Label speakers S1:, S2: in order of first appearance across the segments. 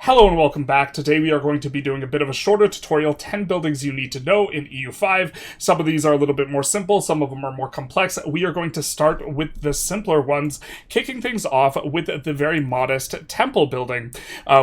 S1: Hello and welcome back. Today we are going to be doing a bit of a shorter tutorial, 10 buildings you need to know in EU5. Some of these are a little bit more simple, some of them are more complex. We are going to start with the simpler ones, kicking things off with the very modest temple building,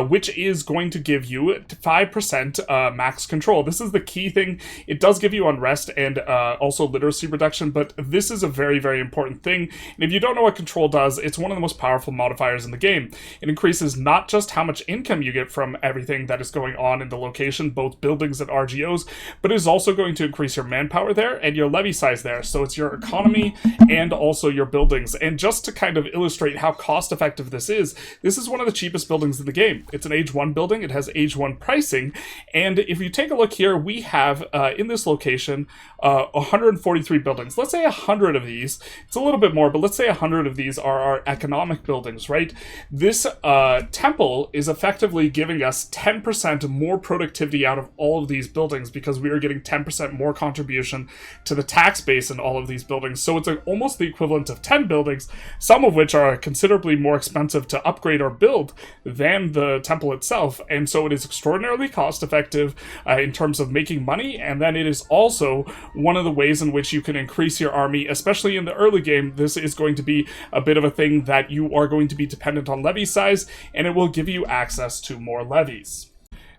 S1: which is going to give you 5% max control. This is the key thing. It does give you unrest and also literacy reduction, but this is a very, very important thing. And if you don't know what control does, it's one of the most powerful modifiers in the game. It increases not just how much income you get from everything that is going on in the location, both buildings and RGOs, but it is also going to increase your manpower there and your levy size there. So it's your economy and also your buildings. And just to kind of illustrate how cost effective this is one of the cheapest buildings in the game. It's an age 1 building. It has age 1 pricing. And if you take a look here, we have in this location 143 buildings. Let's say 100 of these. It's a little bit more, but let's say 100 of these are our economic buildings, right? This temple is effectively giving us 10% more productivity out of all of these buildings because we are getting 10% more contribution to the tax base in all of these buildings. So it's almost the equivalent of 10 buildings, some of which are considerably more expensive to upgrade or build than the temple itself. And so it is extraordinarily cost effective in terms of making money. And then it is also one of the ways in which you can increase your army, especially in the early game. This is going to be a bit of a thing that you are going to be dependent on levy size, and it will give you access to more levies.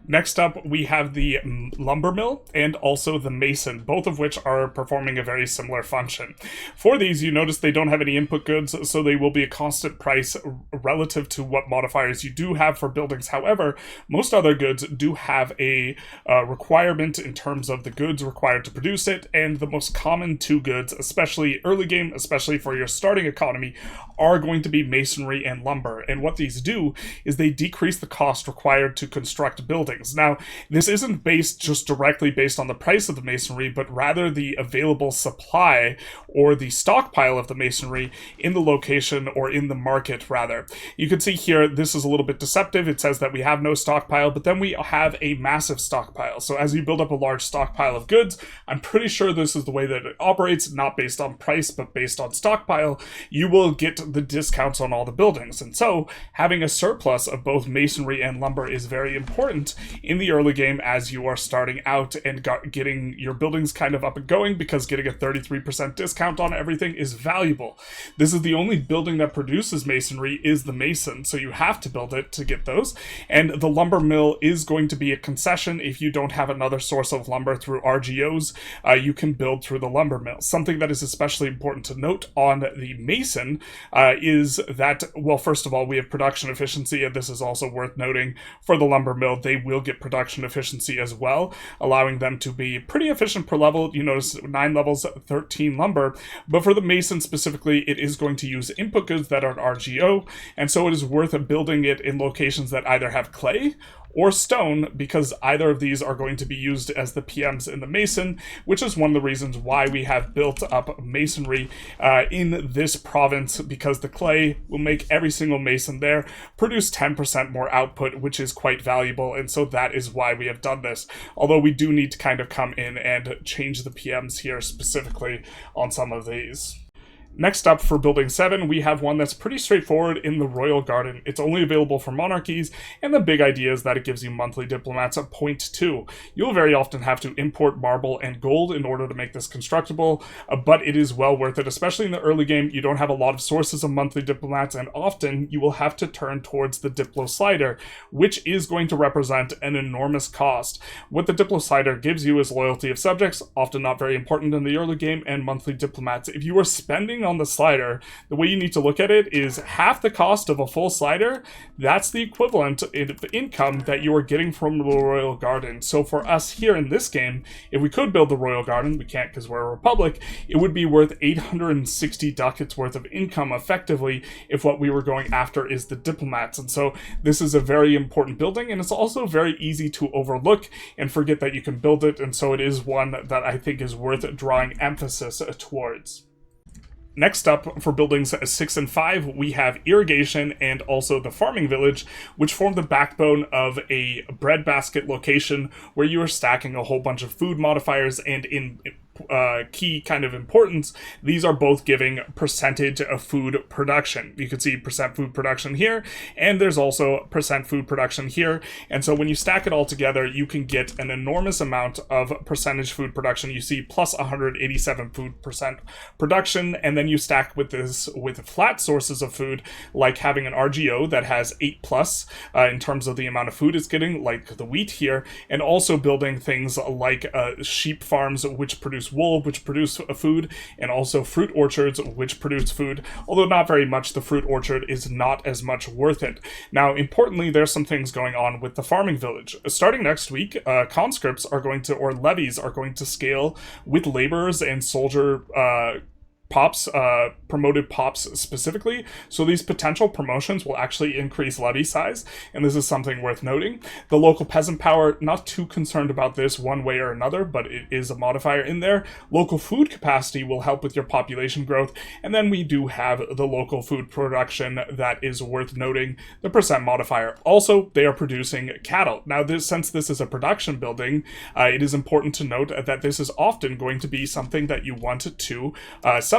S1: Next up, we have the lumber mill and also the mason, both of which are performing a very similar function. For these, you notice they don't have any input goods, so they will be a constant price relative to what modifiers you do have for buildings. However, most other goods do have a requirement in terms of the goods required to produce it, and the most common two goods, especially early game, especially for your starting economy, are going to be masonry and lumber. And what these do is they decrease the cost required to construct buildings. Now, this isn't just directly based on the price of the masonry, but rather the available supply or the stockpile of the masonry in the location or in the market, rather. You can see here, this is a little bit deceptive. It says that we have no stockpile, but then we have a massive stockpile. So as you build up a large stockpile of goods, I'm pretty sure this is the way that it operates, not based on price, but based on stockpile. You will get the discounts on all the buildings. And so having a surplus of both masonry and lumber is very important in the early game as you are starting out and getting your buildings kind of up and going, because getting a 33% discount on everything is valuable. This is the only building that produces masonry is the mason, so you have to build it to get those. And the lumber mill is going to be a concession. If you don't have another source of lumber through RGOs, you can build through the lumber mill. Something that is especially important to note on the mason is that, well, first of all, we have production efficiency, and this is also worth noting for the lumber mill. They will get production efficiency as well, allowing them to be pretty efficient per level. You notice 9 levels, 13 lumber, but for the mason specifically, it is going to use input goods that are RGO, and so it is worth building it in locations that either have clay or stone, because either of these are going to be used as the PMs in the mason, which is one of the reasons why we have built up masonry in this province, because the clay will make every single mason there produce 10% more output, which is quite valuable, and so that is why we have done this. Although we do need to kind of come in and change the PMs here specifically on some of these. Next up, for Building 7, we have one that's pretty straightforward in the Royal Garden. It's only available for monarchies, and the big idea is that it gives you monthly diplomats at point 2. You'll very often have to import marble and gold in order to make this constructible, but it is well worth it, especially in the early game. You don't have a lot of sources of monthly diplomats, and often you will have to turn towards the Diplo slider, which is going to represent an enormous cost. What the Diplo slider gives you is loyalty of subjects, often not very important in the early game, and monthly diplomats. If you are spending on the slider, the way you need to look at it is half the cost of a full slider. That's the equivalent of income that you are getting from the Royal Garden. So for us here in this game, if we could build the Royal Garden, we can't because we're a republic, it would be worth 860 ducats worth of income effectively if what we were going after is the diplomats. And so this is a very important building, and it's also very easy to overlook and forget that you can build it, and so it is one that I think is worth drawing emphasis towards. Next up, for buildings 6 and 5, we have irrigation and also the farming village, which form the backbone of a breadbasket location where you are stacking a whole bunch of food modifiers, and in key kind of importance, these are both giving percentage of food production. You can see percent food production here, and there's also percent food production here. And so when you stack it all together, you can get an enormous amount of percentage food production. You see plus 187 food percent production, and then you stack with this with flat sources of food, like having an RGO that has 8 plus in terms of the amount of food it's getting, like the wheat here, and also building things like sheep farms, which produce wool, which produce food, and also fruit orchards, which produce food, although not very much. The fruit orchard is not as much worth it. Now, importantly, there's some things going on with the farming village. Starting next week, conscripts are going to, or levies are going to scale with laborers and soldier pops, promoted pops specifically. So these potential promotions will actually increase levy size, and this is something worth noting. The local peasant power, not too concerned about this one way or another, but it is a modifier in there. Local food capacity will help with your population growth, and then we do have the local food production that is worth noting, the percent modifier. Also, they are producing cattle. Now, since this is a production building, it is important to note that this is often going to be something that you want to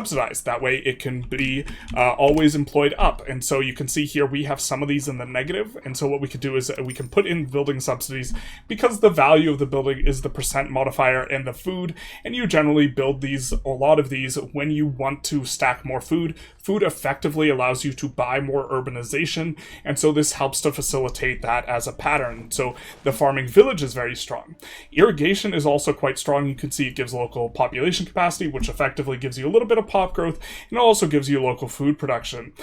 S1: subsidized. That way it can be always employed up. And so you can see here we have some of these in the negative. And so what we could do is we can put in building subsidies because the value of the building is the percent modifier and the food. And you generally build these, a lot of these, when you want to stack more food. Food effectively allows you to buy more urbanization. And so this helps to facilitate that as a pattern. So the farming village is very strong. Irrigation is also quite strong. You can see it gives local population capacity, which effectively gives you a little bit of pop growth, and it also gives you local food production.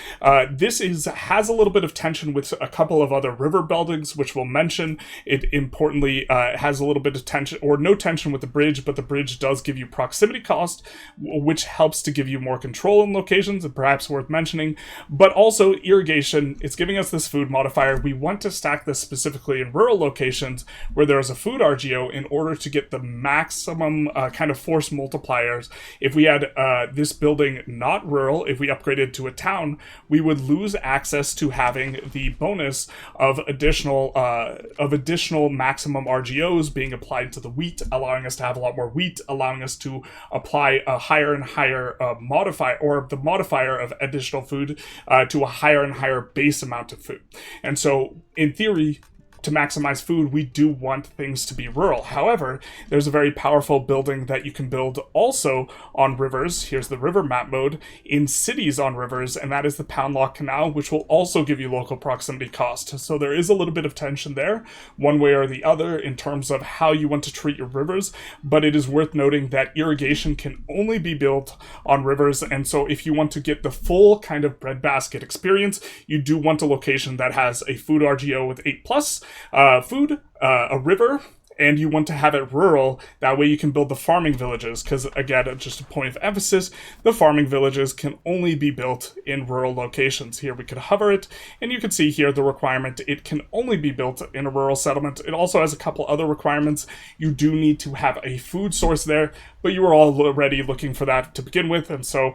S1: This has a little bit of tension with a couple of other river buildings, which we'll mention. It importantly has a little bit of tension, or no tension with the bridge, but the bridge does give you proximity cost, which helps to give you more control in locations, and perhaps worth mentioning. But also irrigation, it's giving us this food modifier. We want to stack this specifically in rural locations where there is a food RGO in order to get the maximum kind of force multipliers. If we had this building not rural, if we upgraded to a town, we would lose access to having the bonus of additional maximum RGOs being applied to the wheat, allowing us to have a lot more wheat, allowing us to apply a higher and higher modifier, or the modifier of additional food to a higher and higher base amount of food. And so in theory, to maximize food, we do want things to be rural. However, there's a very powerful building that you can build also on rivers. Here's the river map mode in cities on rivers, and that is the Pound Lock Canal, which will also give you local proximity cost. So there is a little bit of tension there, one way or the other, in terms of how you want to treat your rivers, but it is worth noting that irrigation can only be built on rivers, and so if you want to get the full kind of breadbasket experience, you do want a location that has a food RGO with 8+, food, a river, and you want to have it rural. That way you can build the farming villages, because again, just a point of emphasis, the farming villages can only be built in rural locations. Here we could hover it, and you can see here the requirement, it can only be built in a rural settlement. It also has a couple other requirements. You do need to have a food source there, but you were already looking for that to begin with, and so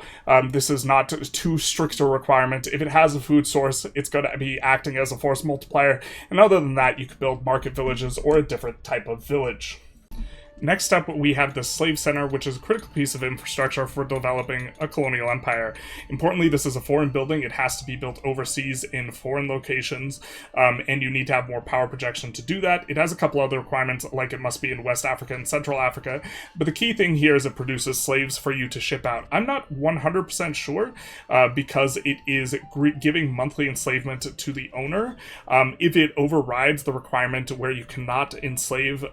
S1: this is not too strict a requirement. If it has a food source, it's going to be acting as a force multiplier, and other than that, you could build market villages or a different type of village. Next up, we have the Slave Center, which is a critical piece of infrastructure for developing a colonial empire. Importantly, this is a foreign building. It has to be built overseas in foreign locations, and you need to have more power projection to do that. It has a couple other requirements, like it must be in West Africa and Central Africa, but the key thing here is it produces slaves for you to ship out. I'm not 100% sure, because it is giving monthly enslavement to the owner. If it overrides the requirement where you cannot enslave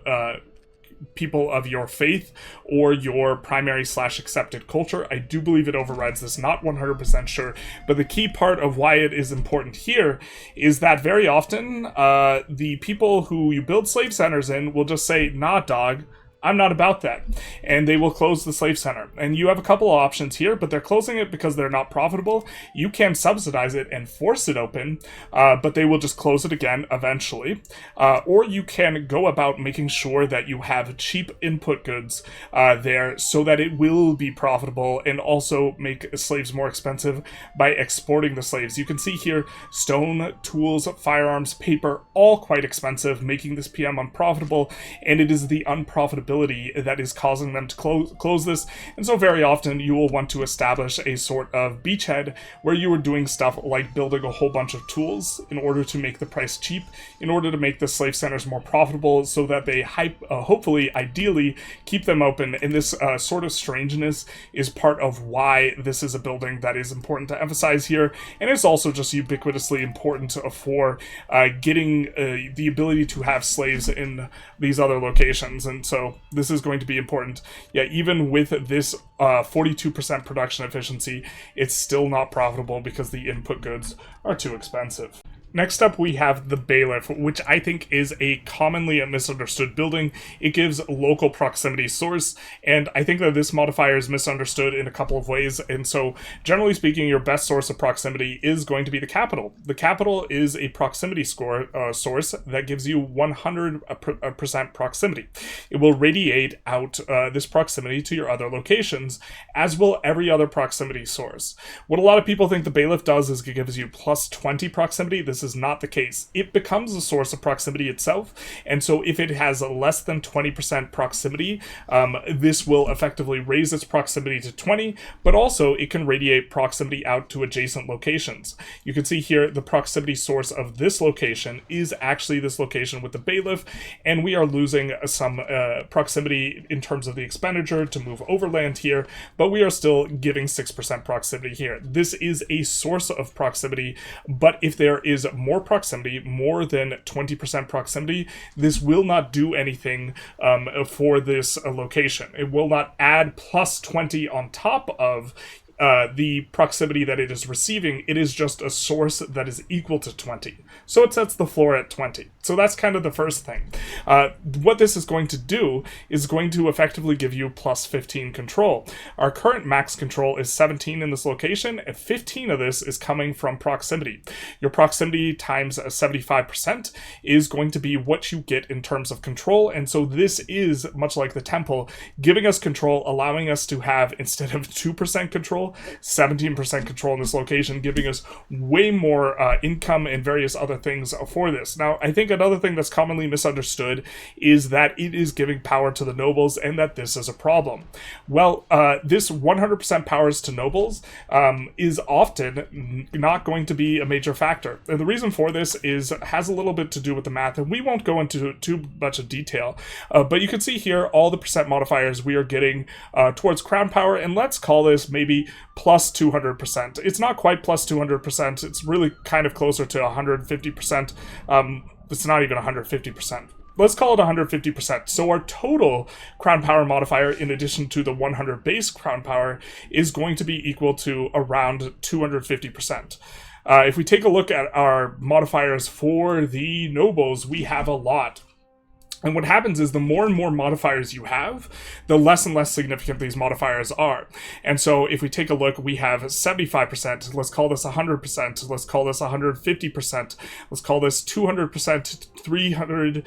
S1: people of your faith or your primary/accepted culture, I do believe it overrides this, not 100% sure, but the key part of why it is important here is that very often the people who you build slave centers in will just say, nah dog, I'm not about that, and they will close the slave center. And you have a couple of options here, but they're closing it because they're not profitable. You can subsidize it and force it open, but they will just close it again eventually. Or you can go about making sure that you have cheap input goods there so that it will be profitable, and also make slaves more expensive by exporting the slaves. You can see here stone, tools, firearms, paper, all quite expensive, making this PM unprofitable, and it is the unprofitability profitability that is causing them to close this. And so very often you will want to establish a sort of beachhead where you are doing stuff like building a whole bunch of tools in order to make the price cheap, in order to make the slave centers more profitable, so that they hopefully, ideally, keep them open. And this sort of strangeness is part of why this is a building that is important to emphasize here, and it's also just ubiquitously important for getting the ability to have slaves in these other locations. And so this is going to be important. Yeah, even with this 42% production efficiency, it's still not profitable because the input goods are too expensive. Next up, we have the bailiff, which I think is a commonly misunderstood building. It gives local proximity source, and I think that this modifier is misunderstood in a couple of ways. And so, generally speaking, your best source of proximity is going to be the capital. The capital is a proximity source that gives you 100% proximity. It will radiate out this proximity to your other locations, as will every other proximity source. What a lot of people think the bailiff does is it gives you plus 20 proximity. This is not the case. It becomes a source of proximity itself, and so if it has less than 20% proximity, this will effectively raise its proximity to 20, but also it can radiate proximity out to adjacent locations. You can see here the proximity source of this location is actually this location with the bailiff, and we are losing some proximity in terms of the expenditure to move overland here, but we are still giving 6% proximity here. This is a source of proximity, but if there is more proximity, more than 20% proximity, this will not do anything for this location. It will not add plus 20 on top of the proximity that it is receiving. It is just a source that is equal to 20. So it sets the floor at 20. So that's kind of the first thing. What this is going to do is going to effectively give you plus 15 control. Our current max control is 17 in this location, and 15 of this is coming from proximity. Your proximity times 75% is going to be what you get in terms of control, and so this is, much like the temple, giving us control, allowing us to have, instead of 2% control, 17% control in this location, giving us way more income and various other things for this. Now, I think another thing that's commonly misunderstood is that it is giving power to the nobles and that this is a problem. Well, this 100% powers to nobles is often not going to be a major factor. And the reason for this has a little bit to do with the math, and we won't go into too much of detail, but you can see here all the percent modifiers we are getting towards crown power, and let's call this maybe plus 200%. It's not quite plus 200%. It's really kind of closer to 150%. It's not even 150%. Let's call it 150%. So our total crown power modifier, in addition to the 100 base crown power, is going to be equal to around 250%. If we take a look at our modifiers for the nobles, we have a lot. And what happens is the more and more modifiers you have, the less and less significant these modifiers are. And so if we take a look, we have 75%, let's call this 100%, let's call this 150%, let's call this 200%, 300%,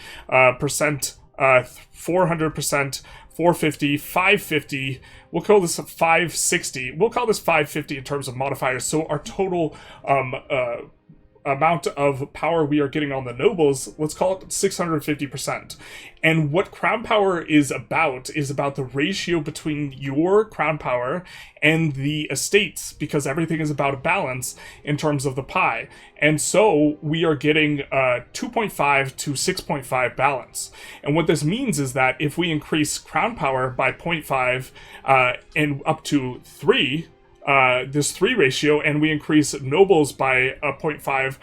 S1: 400%, 450, 550, we'll call this 560, we'll call this 550 in terms of modifiers. So our total amount of power we are getting on the nobles, let's call it 650%. And what crown power is about the ratio between your crown power and the estates, because everything is about a balance in terms of the pie. And so we are getting 2.5 to 6.5 balance. And what this means is that if we increase crown power by 0.5 and up to 3, this 3 ratio, and we increase nobles by 0.5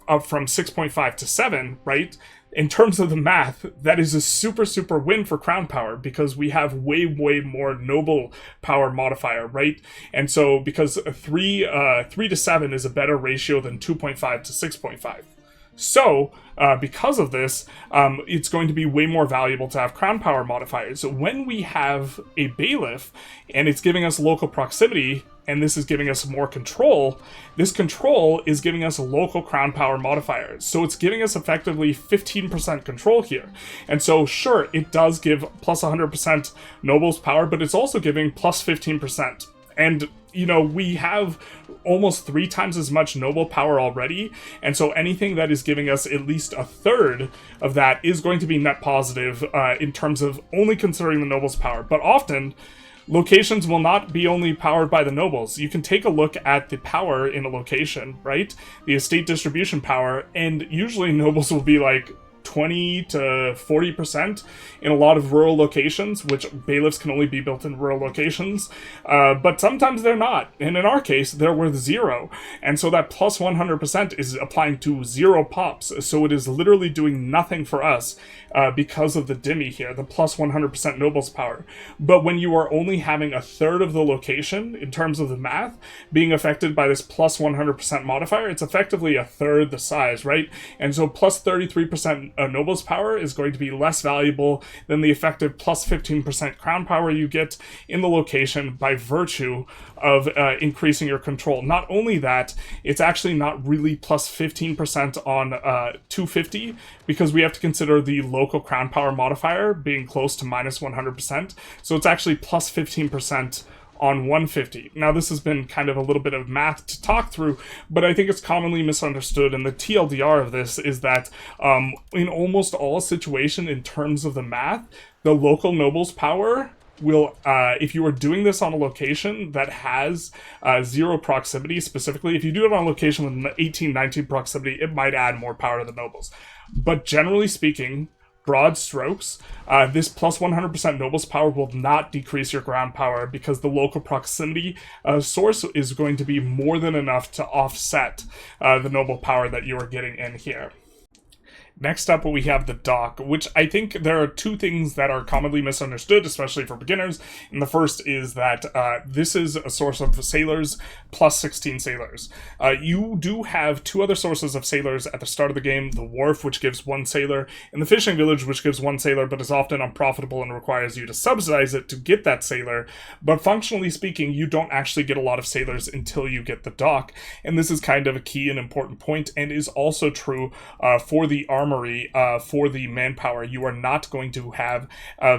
S1: up from 6.5 to 7, right? In terms of the math, that is a super win for crown power, because we have way more noble power modifier, right? And so because 3 to 7 is a better ratio than 2.5 to 6.5. So, because of this, it's going to be way more valuable to have crown power modifiers. So when we have a bailiff, and it's giving us local proximity, and this is giving us more control, this control is giving us a local crown power modifier. So it's giving us effectively 15% control here. And so, sure, it does give plus 100% nobles power, but it's also giving plus 15%. And you know, we have almost 3 times as much noble power already, and so anything that is giving us at least a third of that is going to be net positive in terms of only considering the nobles' power. But often, locations will not be only powered by the nobles. You can take a look at the power in a location, right? The estate distribution power, and usually nobles will be like 20 to 40% in a lot of rural locations, which bailiffs can only be built in rural locations, but sometimes they're not, and in our case they're worth 0, and so that plus 100% is applying to 0 pops, so it is literally doing nothing for us because of the dimmy here, the plus 100% nobles power. But when you are only having a third of the location in terms of the math being affected by this plus 100% modifier, it's effectively a third the size, right? And so plus 33% nobles power is going to be less valuable than the effective plus 15% crown power you get in the location by virtue of increasing your control. Not only that, it's actually not really plus 15% on 250, because we have to consider the local crown power modifier being close to minus 100%, so it's actually plus 15% on 150. Now, this has been kind of a little bit of math to talk through, but I think it's commonly misunderstood, and the TLDR of this is that in almost all situations in terms of the math, the local nobles power will, if you are doing this on a location that has 0 proximity, specifically, if you do it on a location with 18, 19 proximity, it might add more power to the nobles. But generally speaking, broad strokes, this plus 100% nobles power will not decrease your ground power because the local proximity source is going to be more than enough to offset the noble power that you are getting in here. Next up, we have the dock, which I think there are 2 things that are commonly misunderstood, especially for beginners. And the first is that this is a source of sailors plus 16 sailors. You do have 2 other sources of sailors at the start of the game: the wharf, which gives 1 sailor, and the fishing village, which gives 1 sailor, but is often unprofitable and requires you to subsidize it to get that sailor. But functionally speaking, you don't actually get a lot of sailors until you get the dock. And this is kind of a key and important point, and is also true for the armory, for the manpower. You are not going to have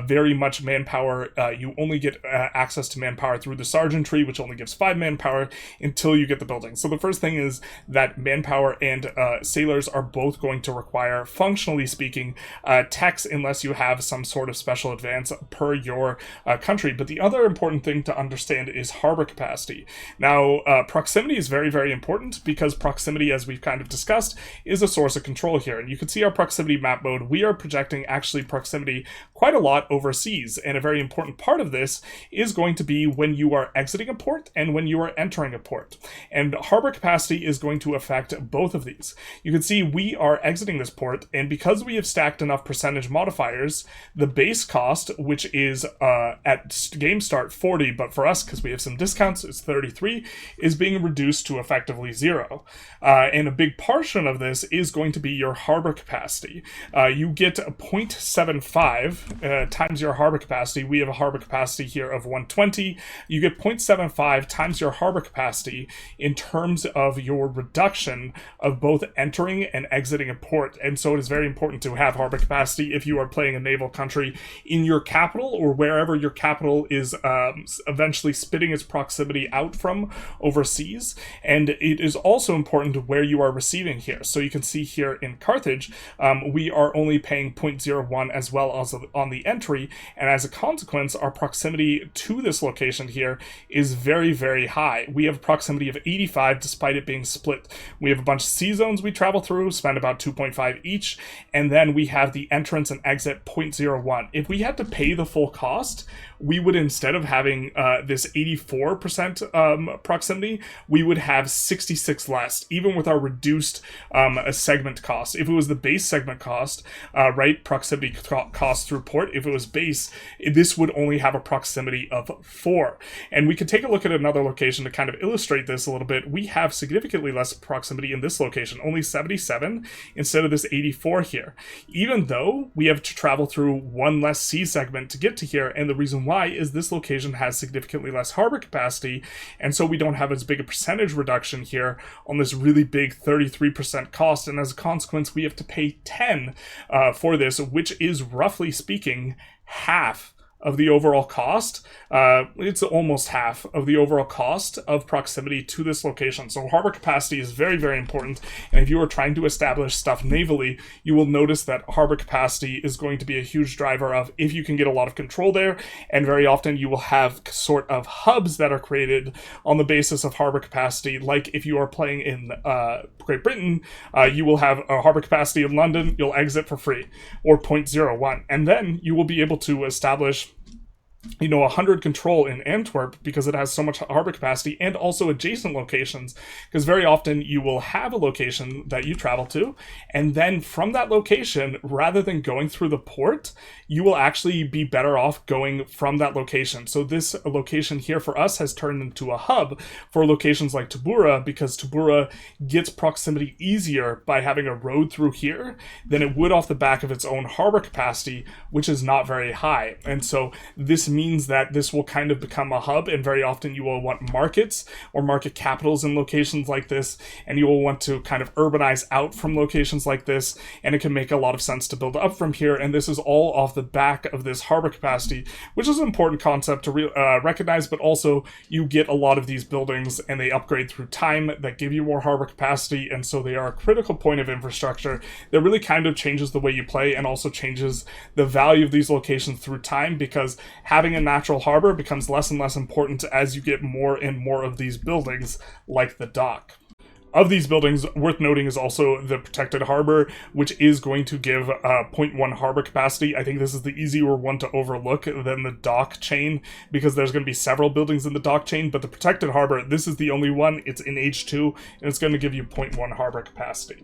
S1: very much manpower. You only get access to manpower through the sergeant tree, which only gives 5 manpower until you get the building. So the first thing is that manpower and sailors are both going to require, functionally speaking, techs, unless you have some sort of special advance per your country. But the other important thing to understand is harbor capacity. Now, proximity is very, very important, because proximity, as we've kind of discussed, is a source of control here. And you can see our proximity map mode. We are projecting actually proximity quite a lot overseas, and a very important part of this is going to be when you are exiting a port and when you are entering a port. And harbor capacity is going to affect both of these. You can see we are exiting this port, and because we have stacked enough percentage modifiers, the base cost, which is at game start 40, but for us, because we have some discounts, it's 33, is being reduced to effectively 0. And a big portion of this is going to be your harbor capacity. You get 0.75 times your harbor capacity. We have a harbor capacity here of 120. You get 0.75 times your harbor capacity in terms of your reduction of both entering and exiting a port. And so it is very important to have harbor capacity if you are playing a naval country in your capital, or wherever your capital is eventually spitting its proximity out from overseas. And it is also important where you are receiving here. So you can see here in Carthage, we are only paying 0.01 as well as on the entry, and as a consequence, our proximity to this location here is very, very high. We have a proximity of 85 despite it being split. We have a bunch of sea zones we travel through, spend about 2.5 each, and then we have the entrance and exit 0.01. If we had to pay the full cost, we would, instead of having this 84% proximity, we would have 66 less, even with our reduced segment cost. If it was the base segment cost, right, proximity cost through port, if it was base, this would only have a proximity of 4. And we could take a look at another location to kind of illustrate this a little bit. We have significantly less proximity in this location, only 77 instead of this 84 here, even though we have to travel through 1 less sea segment to get to here. And the reason why is this location has significantly less harbor capacity, and so we don't have as big a percentage reduction here on this really big 33% cost, and as a consequence we have to pay 10 for this, which is roughly speaking half of the overall cost. It's almost half of the overall cost of proximity to this location. So harbor capacity is very, very important. And if you are trying to establish stuff navally, you will notice that harbor capacity is going to be a huge driver of if you can get a lot of control there. And very often you will have sort of hubs that are created on the basis of harbor capacity. Like if you are playing in Great Britain, you will have a harbor capacity in London, you'll exit for free, or 0.01. And then you will be able to establish 100 control in Antwerp because it has so much harbor capacity, and also adjacent locations, because very often you will have a location that you travel to, and then from that location, rather than going through the port, you will actually be better off going from that location. So this location here for us has turned into a hub for locations like Tabura, because Tabura gets proximity easier by having a road through here than it would off the back of its own harbor capacity, which is not very high. And so this means that this will kind of become a hub, and very often you will want markets or market capitals in locations like this, and you will want to kind of urbanize out from locations like this, and it can make a lot of sense to build up from here. And this is all off the back of this harbor capacity, which is an important concept to recognize, but also you get a lot of these buildings and they upgrade through time that give you more harbor capacity, and so they are a critical point of infrastructure that really kind of changes the way you play and also changes the value of these locations through time, because having a natural harbor becomes less and less important as you get more and more of these buildings like the dock. Of these buildings, worth noting is also the protected harbor, which is going to give 0.1 harbor capacity. I think this is the easier one to overlook than the dock chain, because there's going to be several buildings in the dock chain, but the protected harbor, this is the only one. It's in H2, and it's going to give you 0.1 harbor capacity.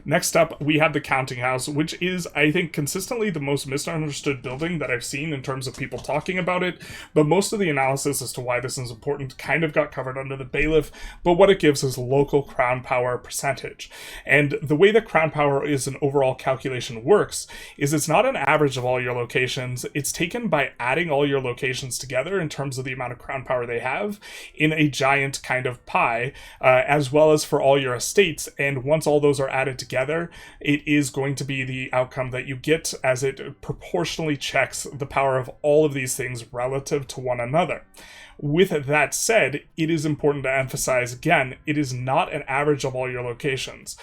S1: Next up, we have the counting house, which is, I think, consistently the most misunderstood building that I've seen in terms of people talking about it, but most of the analysis as to why this is important kind of got covered under the bailiff, but what it gives is local crown power percentage. And the way that crown power is an overall calculation works is it's not an average of all your locations, it's taken by adding all your locations together in terms of the amount of crown power they have in a giant kind of pie, as well as for all your estates, and once all those are added together, it is going to be the outcome that you get, as it proportionally checks the power of all of these things relative to one another. With that said, it is important to emphasize again, it is not an average of all your locations.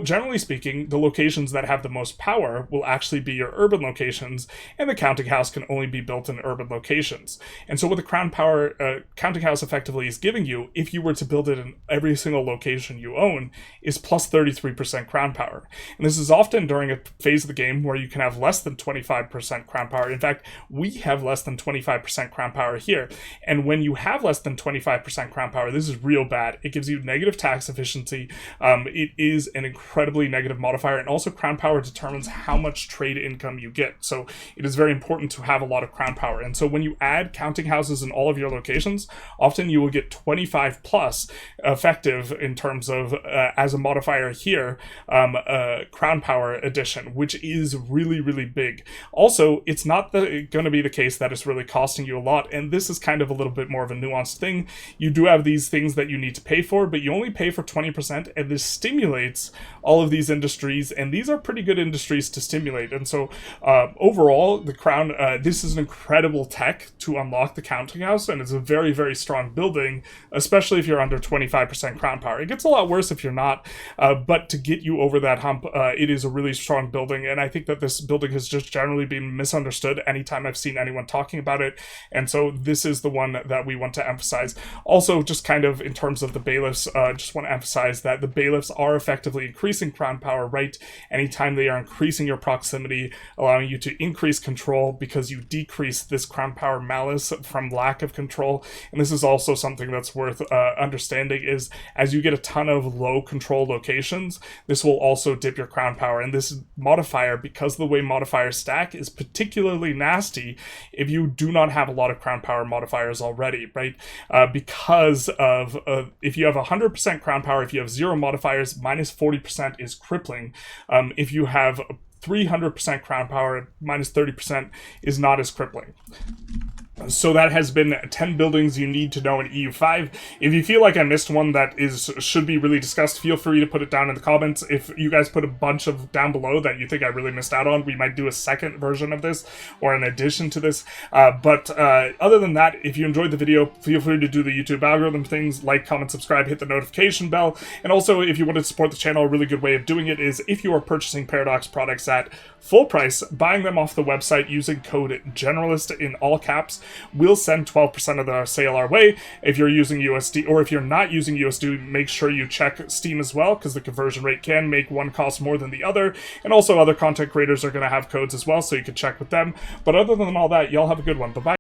S1: Generally speaking, the locations that have the most power will actually be your urban locations, and the counting house can only be built in urban locations. And so what the crown power counting house effectively is giving you, if you were to build it in every single location you own, is plus 33% crown power. And this is often during a phase of the game where you can have less than 25% crown power. In fact, we have less than 25% crown power here. And when you have less than 25% crown power, this is real bad. It gives you negative tax efficiency. It is an incredibly negative modifier, and also crown power determines how much trade income you get. So it is very important to have a lot of crown power. And so when you add counting houses in all of your locations, often you will get 25 plus effective in terms of, as a modifier here, crown power addition, which is really, really big. Also, it's not going to be the case that it's really costing you a lot, and this is kind of a little bit more of a nuanced thing. You do have these things that you need to pay for, but you only pay for 20%, and this stimulates all of these industries, and these are pretty good industries to stimulate. And so overall, the crown, this is an incredible tech to unlock the counting house, and it's a very, very strong building, especially if you're under 25% crown power. It gets a lot worse if you're not, but to get you over that hump, it is a really strong building, and I think that this building has just generally been misunderstood anytime I've seen anyone talking about it, and so this is the one that we want to emphasize. Also, just kind of in terms of the bailiffs, just want to emphasize that the bailiffs are effectively increasing crown power, right? Anytime they are increasing your proximity, allowing you to increase control because you decrease this crown power malice from lack of control. And this is also something that's worth understanding, is as you get a ton of low control locations, this will also dip your crown power. And this modifier, because the way modifiers stack, is particularly nasty if you do not have a lot of crown power modifiers already, right? Because of if you have 100% crown power, if you have 0 modifiers, minus 40% is crippling. If you have 300% crown power, minus 30% is not as crippling. So that has been 10 buildings you need to know in EU5. If you feel like I missed one that should be really discussed, feel free to put it down in the comments. If you guys put a bunch of down below that you think I really missed out on, we might do a second version of this or an addition to this. But other than that, if you enjoyed the video, feel free to do the YouTube algorithm things, like, comment, subscribe, hit the notification bell. And also, if you want to support the channel, a really good way of doing it is if you are purchasing Paradox products at full price, buying them off the website using code GENERALIST in all caps, we'll send 12% of the sale our way. If you're using USD, or if you're not using USD, make sure you check Steam as well, because the conversion rate can make one cost more than the other. And also other content creators are going to have codes as well, so you can check with them. But other than all that, y'all have a good one. Bye-bye.